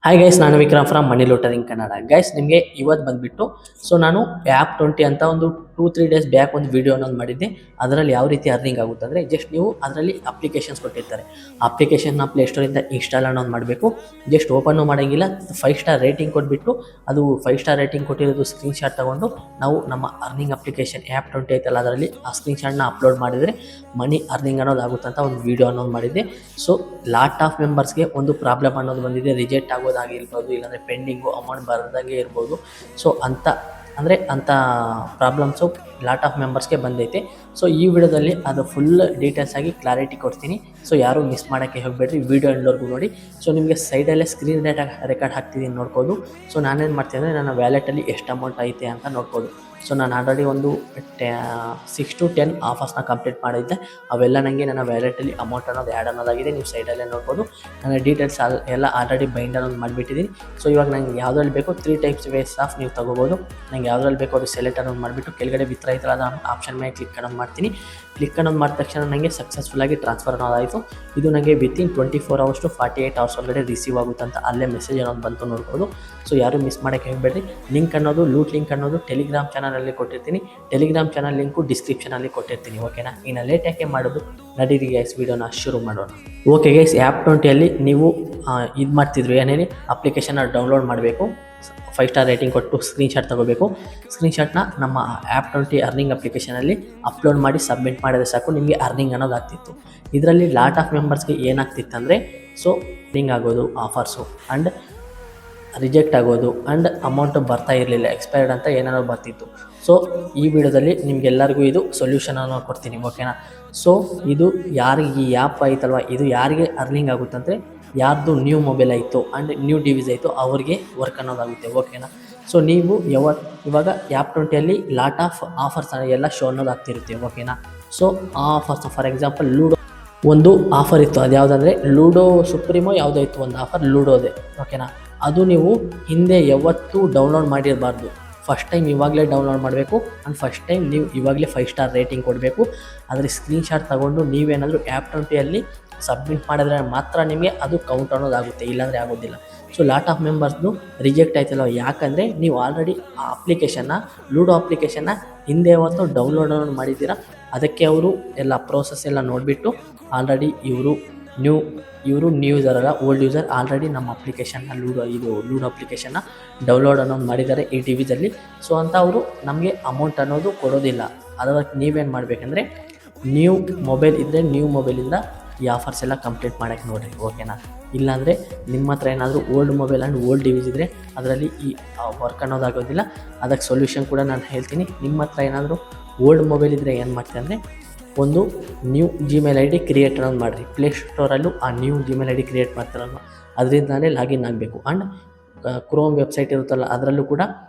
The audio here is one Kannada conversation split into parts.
ಹಾಯ್ ಗೈಸ್, ನಾನು ವಿಕ್ರಮ್ ಫ್ರಮ್ ಮನಿ ಲೋಟರಿಂಗ್ ಕನ್ನಡ. ಗೈಸ್, ನಿಮಗೆ ಇವತ್ತು ಬಂದುಬಿಟ್ಟು ನಾನು ಆ್ಯಪ್ 20 ಅಂತ ಒಂದು 2-3 ಡೇಸ್ ಬ್ಯಾಕ್ ಒಂದು ವೀಡಿಯೋ ಅನ್ನೋದು ಮಾಡಿದ್ದೆ. ಅದರಲ್ಲಿ ಯಾವ ರೀತಿ ಅರ್ನಿಂಗ್ ಆಗುತ್ತೆ ಅಂದರೆ, ಜಸ್ಟ್ ನೀವು ಅದರಲ್ಲಿ ಅಪ್ಲಿಕೇಶನ್ಸ್ ಕೊಟ್ಟಿರ್ತಾರೆ. ಅಪ್ಲಿಕೇಶನ್ನ ಪ್ಲೇಸ್ಟೋರಿಂದ ಇನ್ಸ್ಟಾಲ್ ಅನ್ನೋದು ಮಾಡಬೇಕು. ಜಸ್ಟ್ ಓಪನ್ನು ಮಾಡೋಂಗಿಲ್ಲ, 5 ಸ್ಟಾರ್ ರೇಟಿಂಗ್ ಕೊಟ್ಬಿಟ್ಟು ಅದು 5 ಸ್ಟಾರ್ ರೇಟಿಂಗ್ ಕೊಟ್ಟಿರೋದು ಸ್ಕ್ರೀನ್ಶಾಟ್ ತೊಗೊಂಡು ನಾವು ನಮ್ಮ ಅರ್ನಿಂಗ್ ಅಪ್ಲಿಕೇಶನ್ ಆ್ಯಪ್ 20 ಐತಲ್ಲ ಅದರಲ್ಲಿ ಆ ಸ್ಕ್ರೀನ್ಶಾಟ್ನ ಅಪ್ಲೋಡ್ ಮಾಡಿದರೆ ಮನಿ ಅರ್ನಿಂಗ್ ಅನ್ನೋದು ಆಗುತ್ತೆ ಅಂತ ಒಂದು ವೀಡಿಯೋ ಅನ್ನೋದು ಮಾಡಿದ್ದೆ. ಸೊ ಲಾಟ್ ಆಫ್ ಮೆಂಬರ್ಸ್ಗೆ ಒಂದು ಪ್ರಾಬ್ಲಮ್ ಅನ್ನೋದು ಬಂದಿದೆ, ರಿಜೆಕ್ಟ್ ಆಗೋದಾಗಿರ್ಬೋದು, ಇಲ್ಲಾಂದರೆ ಪೆಂಡಿಂಗು ಅಮೌಂಟ್ ಬರದಂಗೆ ಇರ್ಬೋದು. ಸೊ ಅಂಥ ಪ್ರಾಬ್ಲಮ್ಸು ಲಾಟ್ ಆಫ್ ಮೆಂಬರ್ಸ್ಗೆ ಬಂದೈತೆ. ಸೊ ಈ ವಿಡಿಯೋದಲ್ಲಿ ಅದು ಫುಲ್ ಡೀಟೇಲ್ಸ್ ಆಗಿ ಕ್ಲಾರಿಟಿ ಕೊಡ್ತೀನಿ. ಸೊ ಯಾರೂ ಮಿಸ್ ಮಾಡೋಕ್ಕೆ ಹೋಗಬೇಡ್ರಿ, ವೀಡಿಯೋ ಎಂಡ್ವರೆಗೂ ನೋಡಿ. ಸೊ ನಿಮಗೆ ಸೈಡಲ್ಲೇ ಸ್ಕ್ರೀನ್ ರೆಕಾರ್ಡ್ ಹಾಕ್ತಿದ್ದೀನಿ ನೋಡ್ಬೋದು. ಸೊ ನಾನೇನು ಮಾಡ್ತೀನಿ ಅಂದರೆ ನನ್ನ ವ್ಯಾಲೆಟಲ್ಲಿ ಎಷ್ಟು ಅಮೌಂಟ್ ಐತೆ ಅಂತ ನೋಡ್ಬೋದು. ಸೊ ನಾನು ಆಲ್ರೆಡಿ ಒಂದು 6 to 10 ಆಫರ್ಸ್ನ ಕಂಪ್ಲೀಟ್ ಮಾಡಿದ್ದೆ. ಅವೆಲ್ಲ ನನಗೆ ನನ್ನ ವ್ಯಾಲೆಟಲ್ಲಿ ಅಮೌಂಟ್ ಅನ್ನೋದು ಆ್ಯಡ್ ಅನ್ನೋದಾಗಿದೆ. ನೀವು ಸೈಡಲ್ಲೇ ನೋಡ್ಬೋದು. ನನ್ನ ಡೀಟೇಲ್ಸ್ ಎಲ್ಲ ಆಲ್ರೆಡಿ ಬೈಂಡ್ ಅನ್ನೋದು ಮಾಡಿಬಿಟ್ಟಿದ್ದೀನಿ. ಸೊ ಇವಾಗ ನಂಗೆ ಯಾವುದ್ರಲ್ಲಿ ಬೇಕೋ 3 ಟೈಪ್ಸ್ ವೇಸ್ ಆಫ್ ನೀವು ತೊಗೋಬೋದು. ನಂಗೆ ಯಾವುದ್ರಲ್ಲಿ ಬೇಕೋ ಅದು ಸೆಲೆಕ್ಟ್ ಅನ್ನೋದು ಮಾಡಿಬಿಟ್ಟು ಕೆಳಗಡೆ ವಿತ್ ರೈತರ ಆಪ್ಷನ್ ಮೇಲೆ ಕ್ಲಿಕ್ ಅನ್ನೋದು ಮಾಡ್ತೀನಿ. ಕ್ಲಿಕ್ ಅನ್ನೋದು ಮಾಡಿದ ತಕ್ಷಣ ನನಗೆ ಸಕ್ಸಸ್ಫುಲ್ಲಾಗಿ ಟ್ರಾನ್ಸ್ಫರ್ ಅನ್ನೋದಾಯಿತು. ಇದು ನನಗೆ ವಿತಿನ್ 24 hours to 48 hours ಒಳಗಡೆ ರಿಸೀವ್ ಆಗುತ್ತೆ ಅಂತ ಅಲ್ಲೇ ಮೆಸೇಜ್ ಅನ್ನೋದು ಬಂತು ನೋಡ್ಬೋದು. ಸೊ ಯಾರು ಮಿಸ್ ಮಾಡೋಕ್ಕೆ ಹೋಗಬೇಡ್ರಿ. ಲಿಂಕ್ ಅನ್ನೋದು ಲೂಟ್ ಲಿಂಕ್ ಅನ್ನೋದು ಟೆಲಿಗ್ರಾಮ್ ಚಾನಲಲ್ಲಿ ಕೊಟ್ಟಿರ್ತೀನಿ. ಟೆಲಿಗ್ರಾಮ್ ಚಾನಲ್ ಲಿಂಕು ಡಿಸ್ಕ್ರಿಪ್ಷನಲ್ಲಿ ಕೊಟ್ಟಿರ್ತೀನಿ. ಓಕೆನಾ? ಇನ್ನು ಲೇಟ್ ಯಾಕೆ ಮಾಡೋದು, ನಡೀರಿ ಗೈಸ್ ವಿಡಿಯೋನ ಶುರು ಮಾಡೋಣ. ಓಕೆ ಗೈಸ್, ಆ್ಯಪ್ 20ಅಲ್ಲಿ ನೀವು ಇದು ಮಾಡ್ತಿದ್ರು ಏನೇನು ಅಪ್ಲಿಕೇಶನ್ನ ಡೌನ್ಲೋಡ್ ಮಾಡಬೇಕು, 5 ಸ್ಟಾರ್ ರೇಟಿಂಗ್ ಕೊಟ್ಟು ಸ್ಕ್ರೀನ್ಶಾಟ್ ತೊಗೋಬೇಕು. ಸ್ಕ್ರೀನ್ಶಾಟ್ನ ನಮ್ಮ ಆ್ಯಪ್ 20 ಅರ್ನಿಂಗ್ ಅಪ್ಲಿಕೇಶನಲ್ಲಿ ಅಪ್ಲೋಡ್ ಮಾಡಿ ಸಬ್ಮಿಟ್ ಮಾಡಿದ್ರೆ ಸಾಕು, ನಿಮಗೆ ಅರ್ನಿಂಗ್ ಅನ್ನೋದು ಆಗ್ತಿತ್ತು. ಇದರಲ್ಲಿ ಲಾಟ್ ಆಫ್ ಮೆಂಬರ್ಸ್ಗೆ ಏನಾಗ್ತಿತ್ತು ಅಂದರೆ, ಸೊ ರಿಂಗ್ ಆಗೋದು, ಆಫರ್ಸು ಆ್ಯಂಡ್ ರಿಜೆಕ್ಟ್ ಆಗೋದು ಆ್ಯಂಡ್ ಅಮೌಂಟು ಬರ್ತಾ ಇರಲಿಲ್ಲ, ಎಕ್ಸ್ಪೈರ್ಡ್ ಅಂತ ಏನಾದ್ರು ಬರ್ತಿತ್ತು. ಸೊ ಈ ವಿಡಿಯೋದಲ್ಲಿ ನಿಮಗೆಲ್ಲರಿಗೂ ಇದು ಸೊಲ್ಯೂಷನನ್ನು ಕೊಡ್ತೀನಿ. ಓಕೆನಾ? ಸೊ ಇದು ಯಾರಿಗೆ ಈ ಆ್ಯಪ್ ಐತಲ್ವ, ಇದು ಯಾರಿಗೆ ಅರ್ನಿಂಗ್ ಆಗುತ್ತಂದರೆ, ಯಾರ್ದು ನ್ಯೂ ಮೊಬೈಲ್ ಆಯಿತು ಆ್ಯಂಡ್ ನ್ಯೂ ಡಿವೈಸ್ ಆಯಿತು ಅವ್ರಿಗೆ ವರ್ಕ್ ಅನ್ನೋದಾಗುತ್ತೆ. ಓಕೆನಾ? ಸೊ ನೀವು ಇವಾಗ ಆ್ಯಪ್ 20ಅಲ್ಲಿ ಲಾಟ್ ಆಫ್ ಆಫರ್ಸ್ ಎಲ್ಲ ಶೋ ಅನ್ನೋದು ಆಗ್ತಿರುತ್ತೆ. ಓಕೆನಾ? ಸೊ ಆ ಆಫರ್ಸ್ ಫಾರ್ ಎಕ್ಸಾಂಪಲ್ ಲೂಡೋ ಒಂದು ಆಫರ್ ಇತ್ತು. ಅದು ಯಾವುದಂದರೆ ಲೂಡೋ ಸುಪ್ರೀಮೋ ಯಾವುದೋ ಇತ್ತು ಒಂದು ಆಫರ್, ಲೂಡೋದೆ. ಓಕೆನಾ? ಅದು ನೀವು ಹಿಂದೆ ಯಾವತ್ತೂ ಡೌನ್ಲೋಡ್ ಮಾಡಿರಬಾರ್ದು. ಫಸ್ಟ್ ಟೈಮ್ ಇವಾಗಲೇ ಡೌನ್ಲೋಡ್ ಮಾಡಬೇಕು ಆ್ಯಂಡ್ ಫಸ್ಟ್ ಟೈಮ್ ನೀವು ಇವಾಗಲೇ 5 ಸ್ಟಾರ್ ರೇಟಿಂಗ್ ಕೊಡಬೇಕು. ಅದರ ಸ್ಕ್ರೀನ್ಶಾಟ್ ತೊಗೊಂಡು ನೀವೇನಾದರೂ ಆ್ಯಪ್ 20ಅಲ್ಲಿ ಸಬ್ಮಿಟ್ ಮಾಡಿದ್ರೆ ಮಾತ್ರ ನಿಮಗೆ ಅದು ಕೌಂಟ್ ಅನ್ನೋದಾಗುತ್ತೆ, ಇಲ್ಲಾಂದರೆ ಆಗೋದಿಲ್ಲ. ಸೊ ಲಾಟ್ ಆಫ್ ಮೆಂಬರ್ಸ್ದು ರಿಜೆಕ್ಟ್ ಆಯ್ತಲ್ಲ, ಯಾಕಂದರೆ ನೀವು ಆಲ್ರೆಡಿ ಆ ಅಪ್ಲಿಕೇಶನ್ನ ಲೂಡೋ ಅಪ್ಲಿಕೇಶನ್ನ ಹಿಂದೆ ಯಾವತ್ತೂ ಡೌನ್ಲೋಡ್ ಅನ್ನೋದು ಮಾಡಿದ್ದೀರಾ. ಅದಕ್ಕೆ ಅವರು ಎಲ್ಲ ಪ್ರೋಸೆಸ್ ಎಲ್ಲ ನೋಡಿಬಿಟ್ಟು ಆಲ್ರೆಡಿ ಇವರು ನ್ಯೂ ಯೂಸರ್ ಅಲ್ಲ, ಓಲ್ಡ್ ಯೂಸರ್ ಆಲ್ರೆಡಿ ನಮ್ಮ ಅಪ್ಲಿಕೇಶನ್ನ ಲೂಡೋ ಅಪ್ಲಿಕೇಶನ್ನ ಡೌನ್ಲೋಡ್ ಅನ್ನೋದು ಮಾಡಿದ್ದಾರೆ ಈ ಡಿವೈಸಲ್ಲಿ. ಸೊ ಅಂತ ಅವರು ನಮಗೆ ಅಮೌಂಟ್ ಅನ್ನೋದು ಕೊಡೋದಿಲ್ಲ. ಅದಕ್ಕೆ ನೀವೇನು ಮಾಡಬೇಕಂದ್ರೆ, ನ್ಯೂ ಮೊಬೈಲ್ ಇದ್ದರೆ ನ್ಯೂ ಮೊಬೈಲಿಂದ ಈ ಆಫರ್ಸ್ ಎಲ್ಲ ಕಂಪ್ಲೀಟ್ ಮಾಡೋಕ್ಕೆ ನೋಡಿರಿ. ಓಕೆನಾ? ಇಲ್ಲಾಂದರೆ ನಿಮ್ಮ ಹತ್ರ ಏನಾದರೂ old mobile and old device ಇದ್ದರೆ ಅದರಲ್ಲಿ ಈ ವರ್ಕ್ ಅನ್ನೋದಾಗೋದಿಲ್ಲ. ಅದಕ್ಕೆ ಸೊಲ್ಯೂಷನ್ ಕೂಡ ನಾನು ಹೇಳ್ತೀನಿ. ನಿಮ್ಮ ಹತ್ರ ಏನಾದರೂ ಓಲ್ಡ್ ಮೊಬೈಲ್ ಇದ್ದರೆ ಏನು ಮಾಡ್ತೀನಿ ಅಂದರೆ, ಒಂದು ನ್ಯೂ ಜಿಮೇಲ್ ID ಕ್ರಿಯೇಟ್ ಅನ್ನೋದು ಮಾಡಿರಿ. ಪ್ಲೇಸ್ಟೋರಲ್ಲೂ ಆ ನ್ಯೂ ಜಿಮೇಲ್ ID ಕ್ರಿಯೇಟ್ ಮಾಡ್ತಾರಲ್ವ, ಅದರಿಂದಲೇ ಲಾಗಿನ್ ಆಗಬೇಕು. ಆ್ಯಂಡ್ ಕ್ರೋಮ್ ವೆಬ್ಸೈಟ್ ಇರುತ್ತಲ್ಲ ಅದರಲ್ಲೂ ಕೂಡ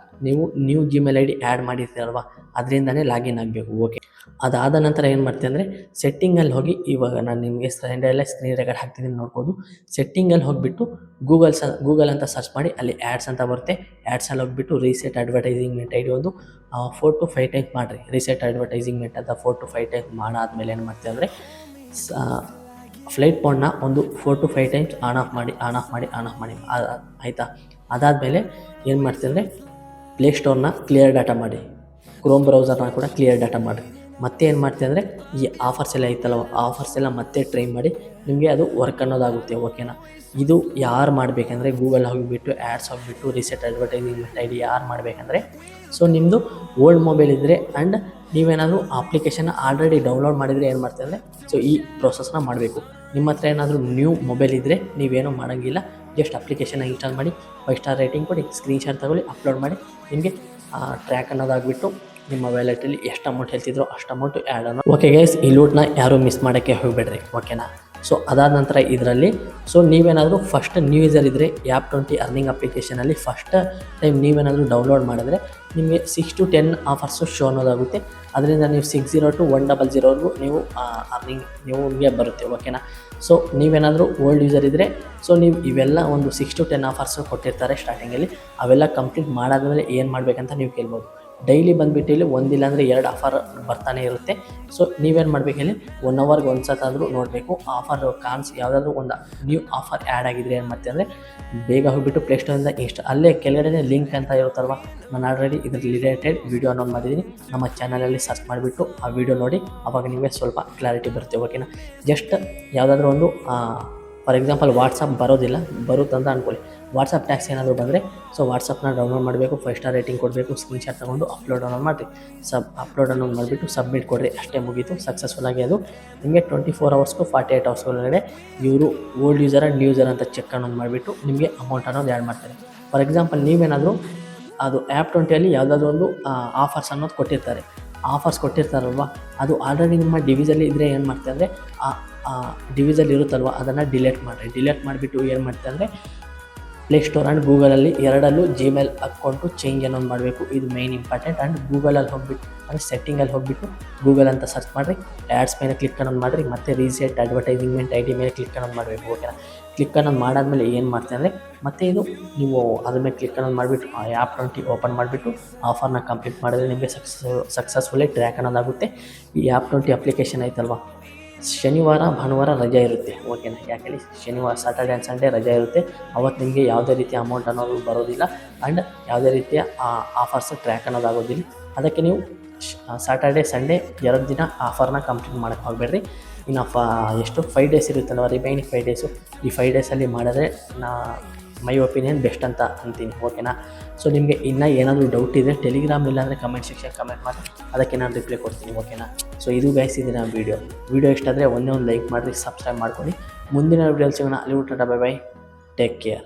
ನೀವು ನ್ಯೂ ಜಿಮೇಲ್ ID ಆ್ಯಡ್ ಮಾಡಿರ್ತೀರಲ್ವ, ಅದರಿಂದನೇ ಲಾಗಿನ್ ಆಗಬೇಕು. ಓಕೆ, ಅದಾದ ನಂತರ ಏನು ಮಾಡ್ತೀನಿ ಅಂದರೆ, ಸೆಟ್ಟಿಂಗಲ್ಲಿ ಹೋಗಿ, ಇವಾಗ ನಾನು ನಿಮಗೆ ಸೈಡಲ್ಲೇ ಸ್ಕ್ರೀನ್ ರೆಕಾರ್ಡ್ ಹಾಕ್ತಿದ್ದೀನಿ ನೋಡ್ಬೋದು. ಸೆಟ್ಟಿಂಗಲ್ಲಿ ಹೋಗಿಬಿಟ್ಟು ಗೂಗಲ್ ಅಂತ ಸರ್ಚ್ ಮಾಡಿ, ಅಲ್ಲಿ ಆ್ಯಡ್ಸ್ ಅಂತ ಬರುತ್ತೆ. ಆ್ಯಡ್ಸಲ್ಲಿ ಹೋಗಿಬಿಟ್ಟು ರೀಸೆಟ್ ಅಡ್ವರ್ಟೈಸಿಂಗ್ಮೆಂಟ್ ID ಒಂದು 4 to 5 ಟೈಮ್ಸ್ ಮಾಡಿರಿ. ರೀಸೆಟ್ ಅಡ್ವರ್ಟೈಸಿಂಗ್ಮೆಂಟ್ ಅಂತ 4 to 5 ಟೈಮ್ಸ್ ಮಾಡಾದ್ಮೇಲೆ ಏನು ಮಾಡ್ತೀವಿ ಅಂದರೆ, ಫ್ಲೈಟ್ ಮೋಡ್ನ ಒಂದು 4 to 5 ಟೈಮ್ಸ್ ಆನ್ ಆಫ್ ಮಾಡಿ ಆಯಿತಾ. ಅದಾದಮೇಲೆ ಏನು ಮಾಡ್ತೀವಿ ಅಂದರೆ, ಪ್ಲೇಸ್ಟೋರ್ನ ಕ್ಲಿಯರ್ ಡಾಟಾ ಮಾಡಿ, ಕ್ರೋಮ್ ಬ್ರೌಸರ್ನ ಕೂಡ ಕ್ಲಿಯರ್ ಡಾಟಾ ಮಾಡಿರಿ. ಮತ್ತೆ ಏನು ಮಾಡ್ತೀವಿ ಅಂದರೆ, ಈ ಆಫರ್ಸ್ ಎಲ್ಲ ಐತಲ್ಲ, ಆಫರ್ಸ್ ಎಲ್ಲ ಮತ್ತೆ ಟ್ರೈ ಮಾಡಿ, ನಿಮಗೆ ಅದು ವರ್ಕ್ ಅನ್ನೋದಾಗುತ್ತೆ. ಓಕೆನಾ? ಇದು ಯಾರು ಮಾಡಬೇಕಂದ್ರೆ, ಗೂಗಲ್ ಹೋಗಿಬಿಟ್ಟು ಆ್ಯಡ್ಸ್ ಹೋಗಿಬಿಟ್ಟು ರೀಸೆಟ್ ಅಡ್ವರ್ಟೈಸಿಂಗ್ಮೆಂಟ್ ID ಯಾರು ಮಾಡಬೇಕಂದ್ರೆ, ಸೊ ನಿಮ್ಮದು ಓಲ್ಡ್ ಮೊಬೈಲ್ ಇದ್ದರೆ ಆ್ಯಂಡ್ ನೀವೇನಾದರೂ ಅಪ್ಲಿಕೇಶನ್ನ ಆಲ್ರೆಡಿ ಡೌನ್ಲೋಡ್ ಮಾಡಿದರೆ ಏನು ಮಾಡ್ತೀವಿ ಅಂದರೆ, ಸೊ ಈ ಪ್ರೊಸೆಸ್ನ ಮಾಡಬೇಕು. ನಿಮ್ಮ ಹತ್ರ ಏನಾದರೂ ನ್ಯೂ ಮೊಬೈಲ್ ಇದ್ದರೆ ನೀವೇನೂ ಮಾಡೋಂಗಿಲ್ಲ, ಜಸ್ಟ್ ಅಪ್ಲಿಕೇಶನ್ನ ಇನ್ಸ್ಟಾಲ್ ಮಾಡಿ 5 ಸ್ಟಾರ್ ರೇಟಿಂಗ್ ಕೊಡಿ, ಸ್ಕ್ರೀನ್ಶಾಟ್ ತಗೊಳ್ಳಿ, ಅಪ್ಲೋಡ್ ಮಾಡಿ, ನಿಮಗೆ ಟ್ರ್ಯಾಕ್ ಅನ್ನೋದಾಗ್ಬಿಟ್ಟು ನಿಮ್ಮ ವ್ಯಾಲೆಟಲ್ಲಿ ಎಷ್ಟು ಅಮೌಂಟ್ ಹೇಳ್ತಿದ್ರು ಅಷ್ಟು ಅಮೌಂಟು ಆ್ಯಡ್ ಅನ್ನೋ. ಓಕೆ ಗೈಸ್, ಈ ಲೂಟ್ನ ಯಾರೂ ಮಿಸ್ ಮಾಡೋಕ್ಕೆ ಹೋಗಬೇಡ್ರಿ. ಓಕೆನಾ? ಸೊ ಅದಾದ ನಂತರ ಇದರಲ್ಲಿ ಸೊ ನೀವೇನಾದರೂ ಫಸ್ಟ್ ನ್ಯೂ ಯೂಸರ್ ಇದ್ದರೆ ಆ್ಯಪ್ 20 ಅರ್ನಿಂಗ್ ಅಪ್ಲಿಕೇಶನಲ್ಲಿ ಫಸ್ಟ್ ಟೈಮ್ ನೀವೇನಾದರೂ ಡೌನ್ಲೋಡ್ ಮಾಡಿದ್ರೆ ನಿಮಗೆ 6 to 10 ಆಫರ್ಸು ಶೋ ಅನ್ನೋದಾಗುತ್ತೆ. ಅದರಿಂದ ನೀವು 60 to 100 ನೀವು ಅರ್ನಿಂಗ್ ನಿಮಗೆ ಬರುತ್ತೆ. ಓಕೆನಾ? ಸೊ ನೀವೇನಾದರೂ ಓಲ್ಡ್ ಯೂಸರ್ ಇದ್ದರೆ, ಸೊ ನೀವು ಇವೆಲ್ಲ ಒಂದು 6 to 10 ಆಫರ್ಸು ಕೊಟ್ಟಿರ್ತಾರೆ ಸ್ಟಾರ್ಟಿಂಗಲ್ಲಿ, ಅವೆಲ್ಲ ಕಂಪ್ಲೀಟ್ ಮಾಡಾದ್ಮೇಲೆ ಏನು ಮಾಡಬೇಕಂತ ನೀವು ಕೇಳ್ಬೋದು. ಡೈಲಿ ಬಂದುಬಿಟ್ಟು ಇಲ್ಲಿ ಒಂದಿಲ್ಲ ಅಂದರೆ 2 ಆಫರ್ ಬರ್ತಾನೆ ಇರುತ್ತೆ. ಸೊ ನೀವೇನು ಮಾಡಬೇಕು ಹೇಳಿ, 1 ಅವರ್ಗೆ ಒಂದು ಸತಾದರೂ ನೋಡಬೇಕು ಆಫರ್ ಯಾವುದಾದ್ರೂ ಒಂದು ನ್ಯೂ ಆಫರ್ ಆ್ಯಡ್ ಆಗಿದ್ರೆ ಏನು ಮಾಡ್ತೀವಿ ಅಂದರೆ ಬೇಗ ಹೋಗಿಬಿಟ್ಟು ಪ್ಲೇಸ್ಟೋರಿಂದ ಅಲ್ಲೇ ಕೆಳಗಡೆ ಲಿಂಕ್ ಅಂತ ಇರುತ್ತಲ್ವ, ನಾನು ಆಲ್ರೆಡಿ ಇದ್ರ ರಿಲೇಟೆಡ್ ವೀಡಿಯೋ ಅಪ್ಲೋಡ್ ಮಾಡಿದ್ದೀನಿ. ನಮ್ಮ ಚಾನಲಲ್ಲಿ ಸರ್ಚ್ ಮಾಡಿಬಿಟ್ಟು ಆ ವಿಡಿಯೋ ನೋಡಿ, ಆವಾಗ ನಿಮಗೆ ಸ್ವಲ್ಪ ಕ್ಲಾರಿಟಿ ಬರುತ್ತೆ. ಓಕೆನಾ, ಜಸ್ಟ್ ಯಾವುದಾದ್ರೂ ಒಂದು ಫಾರ್ ಎಕ್ಸಾಂಪಲ್ ವಾಟ್ಸಪ್ ಬರುತ್ತಂತ ಅಂದ್ಕೊಳ್ಳಿ. ವಾಟ್ಸಪ್ ಟ್ಯಾಕ್ಸ್ ಏನಾದರೂ ಬಂದರೆ ಸೊ ವಾಟ್ಸಪ್ನ ಡೌನ್ಲೋಡ್ ಮಾಡಬೇಕು, 5 ಸ್ಟಾರ್ ರೇಟಿಂಗ್ ಕೊಡಬೇಕು, ಸ್ಕ್ರೀನ್ಶಾಟ್ ತೊಗೊಂಡು ಅಪ್ಲೋಡ್ ಮಾಡಿರಿ. ಅಪ್ಲೋಡ್ ಮಾಡಿಬಿಟ್ಟು ಸಬ್ಮಿಟ್ ಕೊಡಿರಿ, ಅಷ್ಟೇ ಮುಗೀತು. ಸಕ್ಸಸ್ಫುಲ್ಲಾಗಿ ಅದು ನಿಮಗೆ 24 ಅವರ್ಸ್ಗೂ 48 ಅವರ್ಸ್ ಒಳಗಡೆ ಇವರು old user and new user ಅಂತ ಚೆಕ್ ಮಾಡಿಬಿಟ್ಟು ನಿಮಗೆ ಅಮೌಂಟ್ ಅನ್ನೋದು ಆ್ಯಡ್ ಮಾಡ್ತಾರೆ. ಫಾರ್ ಎಕ್ಸಾಂಪಲ್ ನೀವೇನಾದರೂ ಅದು ಆ್ಯಪ್ 20ಅಲ್ಲಿ ಯಾವುದಾದ್ರೂ ಒಂದು ಆಫರ್ಸ್ ಅನ್ನೋದು ಕೊಟ್ಟಿರ್ತಾರೆ. ಆಫರ್ಸ್ ಕೊಟ್ಟಿರ್ತಾರಲ್ವ, ಅದು ಆಲ್ರೆಡಿ ನಿಮ್ಮ ಡಿವೈಸಲ್ಲಿ ಇದ್ದರೆ ಏನು ಮಾಡ್ತಾರೆ ಅಂದರೆ ಡಿವೈಸಲ್ಲಿ ಇರುತ್ತಲ್ವ ಅದನ್ನು ಡಿಲೀಟ್ ಮಾಡಿರಿ. ಡಿಲೀಟ್ ಮಾಡಿಬಿಟ್ಟು ಏನು ಮಾಡ್ತಾರೆ ಅಂದರೆ ಪ್ಲೇಸ್ಟೋರ್ ಆ್ಯಂಡ್ ಗೂಗಲಲ್ಲಿ ಎರಡಲ್ಲೂ ಜಿಮೇಲ್ ಅಕೌಂಟು ಚೇಂಜ್ ಅನ್ನೋದು ಮಾಡಬೇಕು. ಇದು ಮೇಯ್ನ್ ಇಂಪಾರ್ಟೆಂಟ್. ಆ್ಯಂಡ್ ಗೂಗಲಲ್ಲಿ ಹೋಗಿಬಿಟ್ಟು ಅಂದರೆ ಸೆಟ್ಟಿಂಗಲ್ಲಿ ಹೋಗಿಬಿಟ್ಟು ಗೂಗಲ್ ಅಂತ ಸರ್ಚ್ ಮಾಡಿರಿ, ಆ್ಯಡ್ಸ್ ಮೇಲೆ ಕ್ಲಿಕ್ ಅನ್ನೋದು ಮಾಡಿರಿ, ಮತ್ತು ರೀಸೆಟ್ ಅಡ್ವರ್ಟೈಸಿಂಗ್ಮೆಂಟ್ ID ಮೇಲೆ ಕ್ಲಿಕ್ ಅನ್ನೋದು ಮಾಡಬೇಕು. ಓಕೆನಾ, ಕ್ಲಿಕ್ ಅನ್ನೋದು ಮಾಡಾದ್ಮೇಲೆ ಏನು ಮಾಡ್ತೀವಿ ಅಂದರೆ ಮತ್ತೆ ಇದು ನೀವು ಅದ್ರ ಮೇಲೆ ಕ್ಲಿಕ್ ಅನ್ನೋದು ಮಾಡಿಬಿಟ್ಟು ಆ ಆ್ಯಪ್ 20 ಓಪನ್ ಮಾಡಿಬಿಟ್ಟು ಆಫರ್ನ ಕಂಪ್ಲೀಟ್ ಮಾಡಿದ್ರೆ ನಿಮಗೆ ಸಕ್ಸಸ್ಫುಲ್ಲಿ ಟ್ರ್ಯಾಕ್ ಅನ್ನೋದಾಗುತ್ತೆ. ಈ ಆ್ಯಪ್ 20 ಅಪ್ಲಿಕೇಶನ್ ಐತಲ್ವ, ಶನಿವಾರ ಭಾನುವಾರ ರಜೆ ಇರುತ್ತೆ. ಓಕೆನಾ, ಯಾಕೆ ಶನಿವಾರ ಸಾಟರ್ಡೆ ಆ್ಯಂಡ್ ಸಂಡೇ ರಜೆ ಇರುತ್ತೆ. ಅವತ್ತು ನಿಮಗೆ ಯಾವುದೇ ರೀತಿಯ ಅಮೌಂಟ್ ಅನ್ನೋದು ಬರೋದಿಲ್ಲ ಆ್ಯಂಡ್ ಯಾವುದೇ ರೀತಿಯ ಆಫರ್ಸ್ ಟ್ರ್ಯಾಕ್ ಅನ್ನೋದಾಗೋದಿಲ್ಲ. ಅದಕ್ಕೆ ನೀವು ಸಾಟರ್ಡೆ ಸಂಡೇ 2 ದಿನ ಆಫರ್ನ ಕಂಪ್ಲೀಟ್ ಮಾಡೋಕ್ಕೆ ಹೋಗಬೇಡ್ರಿ. ಇನ್ನು 5 ಡೇಸ್ ಇರುತ್ತಲ್ವ, ರಿಮೈನಿಂಗ್ 5 ಡೇಸು, ಈ 5 ಡೇಸಲ್ಲಿ ಮಾಡಿದ್ರೆ ಮೈ ಒಪಿನಿಯನ್ ಬೆಸ್ಟ್ ಅಂತ ಅಂತೀನಿ. ಓಕೆನಾ, ಸೊ ನಿಮಗೆ ಇನ್ನೂ ಏನಾದರೂ ಡೌಟ್ ಇದೆ ಟೆಲಿಗ್ರಾಮ್ ಇಲ್ಲಾಂದರೆ ಕಮೆಂಟ್ ಸೆಕ್ಷನ್ ಕಮೆಂಟ್ ಮಾಡಿ, ಅದಕ್ಕೆ ನಾನು ರಿಪ್ಲೈ ಕೊಡ್ತೀನಿ. ಓಕೆನಾ, ಸೊ ಇದು ಗೈಸ್ ಇದನ್ನ ವಿಡಿಯೋ ಇಷ್ಟ ಆದರೆ ಒಂದೇ ಒಂದು ಲೈಕ್ ಮಾಡಿರಿ, ಸಬ್ಸ್ಕ್ರೈಬ್ ಮಾಡ್ಕೊಳ್ಳಿ. ಮುಂದಿನ ವಿಡಿಯೋಲಿ ಸಿಗೋಣ. ಅಲ್ಲಿ ಊಟ, ಬೈ ಬೈ, ಟೇಕ್ ಕೇರ್.